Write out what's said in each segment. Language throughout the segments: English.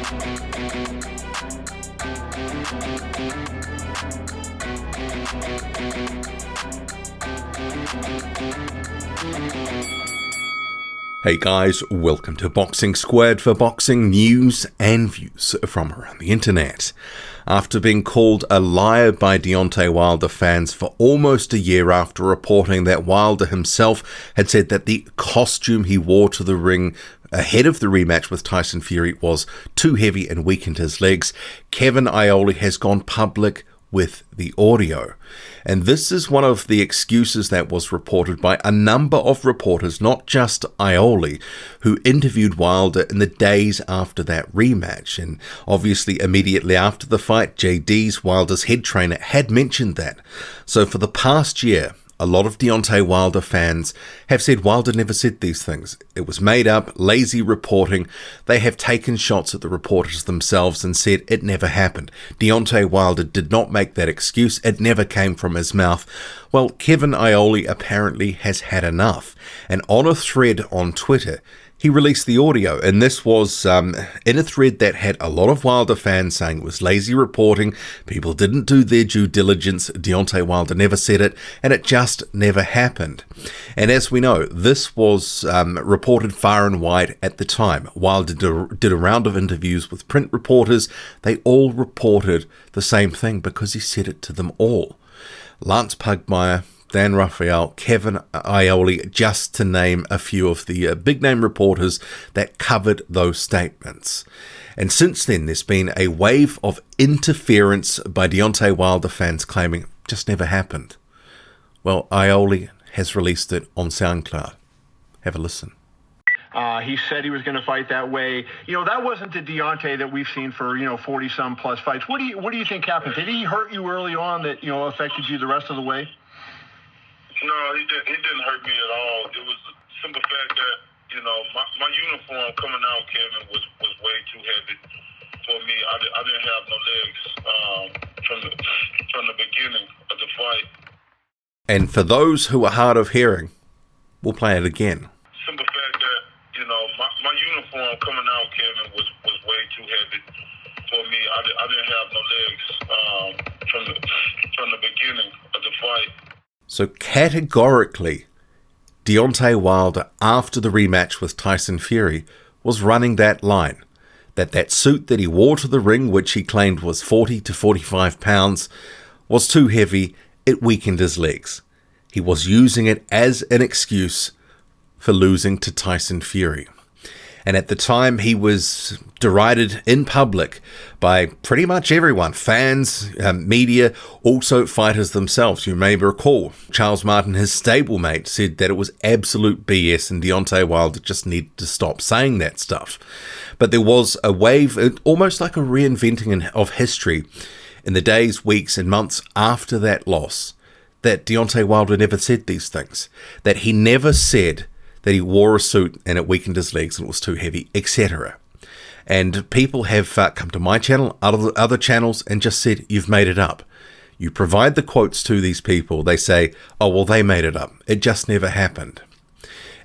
Hey guys, welcome to Boxing Squared for boxing news and views from around the internet. After being called a liar by Deontay Wilder fans for almost a year after reporting that Wilder himself had said that the costume he wore to the ring ahead of the rematch with Tyson Fury was too heavy and weakened his legs, Kevin Iole has gone public with the audio. And this is one of the excuses that was reported by a number of reporters, not just Iole, who interviewed Wilder in the days after that rematch. And obviously immediately after the fight, JD's Wilder's head trainer had mentioned that. So for the past year, a lot of Deontay Wilder fans have said Wilder never said these things. It was made up, lazy reporting. They have taken shots at the reporters themselves and said it never happened. Deontay Wilder did not make that excuse. It never came from his mouth. Well, Kevin Iole apparently has had enough. And on a thread on Twitter, he released the audio, and this was in a thread that had a lot of Wilder fans saying it was lazy reporting, people didn't do their due diligence, Deontay Wilder never said it, and it just never happened. And as we know, this was reported far and wide at the time. Wilder did a round of interviews with print reporters. They all reported the same thing because he said it to them all. Lance Pugmire, Dan Raphael, Kevin Iole, just to name a few of the big-name reporters that covered those statements. And since then, there's been a wave of interference by Deontay Wilder fans claiming it just never happened. Well, Iole has released it on SoundCloud. Have a listen. He said he was going to fight that way. That wasn't the Deontay that we've seen for, 40-some plus fights. What do you think happened? Did he hurt you early on that, affected you the rest of the way? No, he didn't hurt me at all. It was the simple fact that, my uniform coming out, Kevin, was way too heavy for me. I didn't have no legs from the beginning of the fight. And for those who are hard of hearing, we'll play it again. Simple fact that, my uniform coming out, Kevin, was way too heavy for me. I didn't have no legs from the beginning of the fight. So categorically, Deontay Wilder, after the rematch with Tyson Fury, was running that line. That suit that he wore to the ring, which he claimed was 40 to 45 pounds, was too heavy. It weakened his legs. He was using it as an excuse for losing to Tyson Fury. And at the time, he was derided in public by pretty much everyone, fans, media, also fighters themselves. You may recall Charles Martin, his stablemate, said that it was absolute BS and Deontay Wilder just needed to stop saying that stuff. But there was a wave, almost like a reinventing of history in the days, weeks and months after that loss, that Deontay Wilder never said these things, that he never said that he wore a suit and it weakened his legs and it was too heavy, etc. And people have come to my channel, other channels, and just said, you've made it up. You provide the quotes to these people, they say, oh, well, they made it up. It just never happened.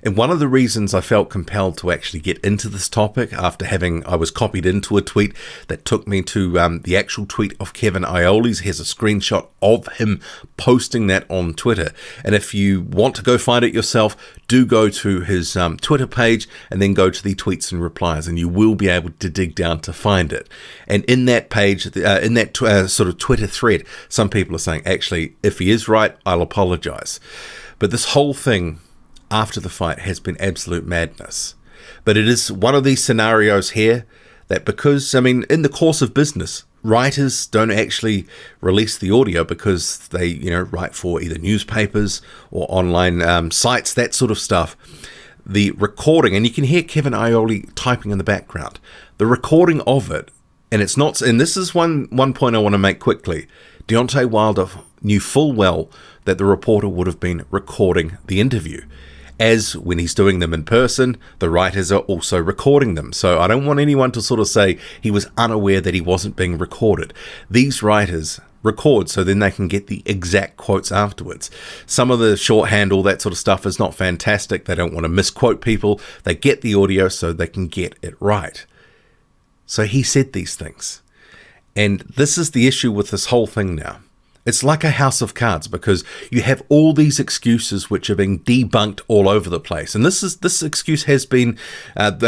And one of the reasons I felt compelled to actually get into this topic after I was copied into a tweet that took me to the actual tweet of Kevin Iole's. Here's a screenshot of him posting that on Twitter. And if you want to go find it yourself, do go to his Twitter page and then go to the tweets and replies, and you will be able to dig down to find it. And in that page, in that sort of Twitter thread, some people are saying, actually, if he is right, I'll apologize. But this whole thing after the fight has been absolute madness. But it is one of these scenarios here that because, in the course of business, writers don't actually release the audio because they, write for either newspapers or online sites, that sort of stuff. The recording, and you can hear Kevin Iole typing in the background, the recording of it, and it's not, and this is one point I want to make quickly. Deontay Wilder knew full well that the reporter would have been recording the interview. As when he's doing them in person, the writers are also recording them. So I don't want anyone to sort of say he was unaware that he wasn't being recorded. These writers record so then they can get the exact quotes afterwards. Some of the shorthand, all that sort of stuff is not fantastic. They don't want to misquote people. They get the audio so they can get it right. So he said these things. And this is the issue with this whole thing now. It's like a house of cards, because you have all these excuses which are being debunked all over the place. And this excuse has been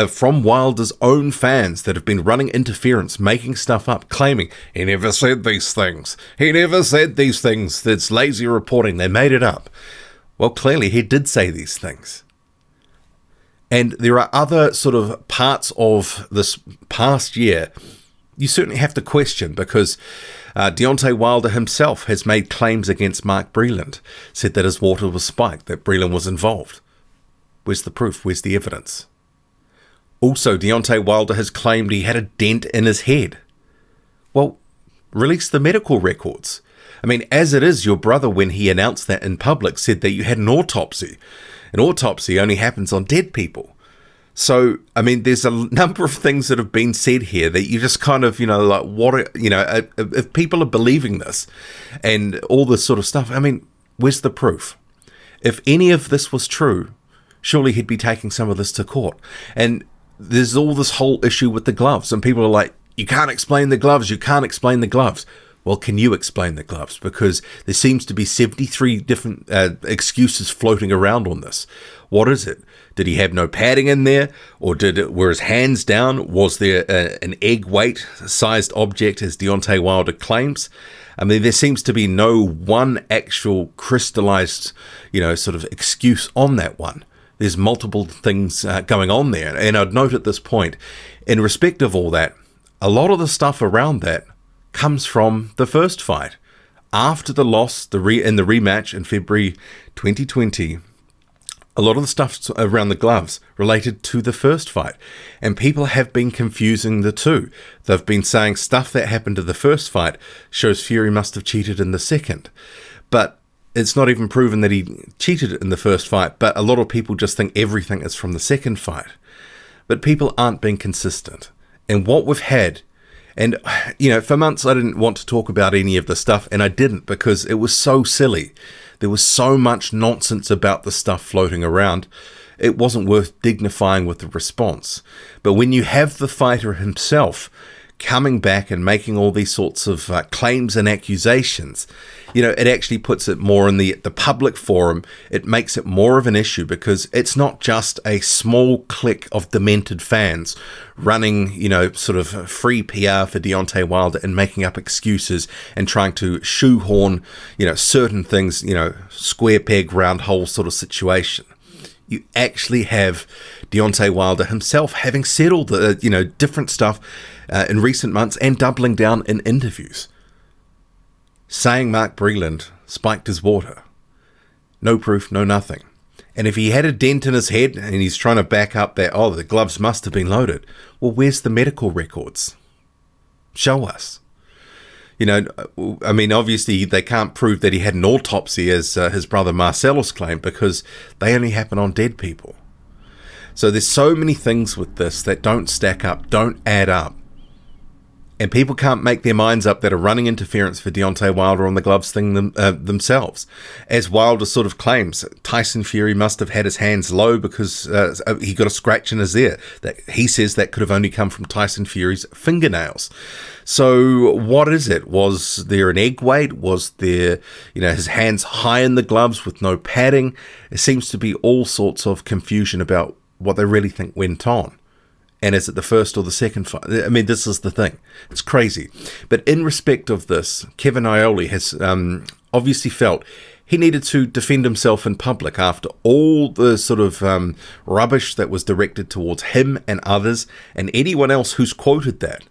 from Wilder's own fans that have been running interference, making stuff up, claiming he never said these things. He never said these things. That's lazy reporting. They made it up. Well, clearly he did say these things. And there are other sort of parts of this past year you certainly have to question, because Deontay Wilder himself has made claims against Mark Breland, said that his water was spiked, that Breland was involved. Where's the proof? Where's the evidence? Also, Deontay Wilder has claimed he had a dent in his head. Well, release the medical records. I mean, as it is, your brother, when he announced that in public, said that you had an autopsy. An autopsy only happens on dead people. So, I mean, there's a number of things that have been said here that you just kind of, like, what, if people are believing this and all this sort of stuff, I mean, where's the proof? If any of this was true, surely he'd be taking some of this to court. And there's all this whole issue with the gloves, and people are like, you can't explain the gloves, you can't explain the gloves. Well, can you explain the gloves? Because there seems to be 73 different excuses floating around on this. What is it? Did he have no padding in there? Or were his hands down? Was there an egg weight sized object, as Deontay Wilder claims? I mean, there seems to be no one actual crystallized, sort of excuse on that one. There's multiple things going on there. And I'd note at this point, in respect of all that, a lot of the stuff around that comes from the first fight. After the loss in the rematch in February 2020, a lot of the stuff around the gloves related to the first fight. And people have been confusing the two. They've been saying stuff that happened to the first fight shows Fury must have cheated in the second. But it's not even proven that he cheated in the first fight. But a lot of people just think everything is from the second fight. But people aren't being consistent. And what we've had, and, for months I didn't want to talk about any of the stuff, and I didn't, because it was so silly. There was so much nonsense about the stuff floating around. It wasn't worth dignifying with the response. But when you have the fighter himself coming back and making all these sorts of claims and accusations, it actually puts it more in the public forum. It makes it more of an issue, because it's not just a small clique of demented fans running, sort of free PR for Deontay Wilder and making up excuses and trying to shoehorn, certain things, square peg, round hole sort of situation. You actually have Deontay Wilder himself having said all the, different stuff in recent months and doubling down in interviews, saying Mark Breland spiked his water. No proof, no nothing. And if he had a dent in his head and he's trying to back up that, the gloves must have been loaded, well, where's the medical records? Show us. I mean, obviously they can't prove that he had an autopsy, as his brother Marcelo's claimed, because they only happen on dead people. So there's so many things with this that don't stack up, don't add up. And people can't make their minds up that are running interference for Deontay Wilder on the gloves thing themselves. As Wilder sort of claims, Tyson Fury must have had his hands low because he got a scratch in his ear. That he says that could have only come from Tyson Fury's fingernails. So what is it? Was there an egg weight? Was there, his hands high in the gloves with no padding? It seems to be all sorts of confusion about what they really think went on. And is it the first or the second fight? I mean, this is the thing. It's crazy. But in respect of this, Kevin Iole has obviously felt he needed to defend himself in public after all the sort of rubbish that was directed towards him and others and anyone else who's quoted that.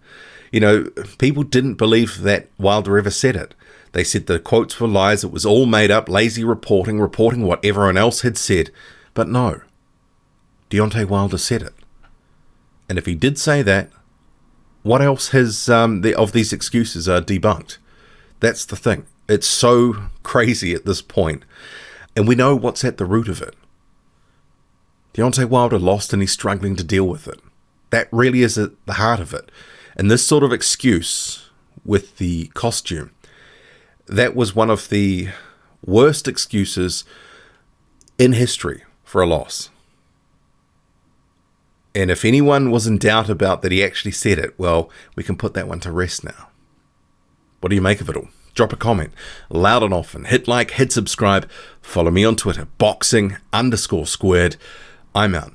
People didn't believe that Wilder ever said it. They said the quotes were lies. It was all made up, lazy reporting what everyone else had said. But no, Deontay Wilder said it. And if he did say that, what else has of these excuses are debunked? That's the thing. It's so crazy at this point. And we know what's at the root of it. Deontay Wilder lost and he's struggling to deal with it. That really is at the heart of it. And this sort of excuse with the costume, that was one of the worst excuses in history for a loss. And if anyone was in doubt about that he actually said it, well, we can put that one to rest now. What do you make of it all? Drop a comment, loud and often. Hit like, hit subscribe. Follow me on Twitter, boxing_squared. I'm out.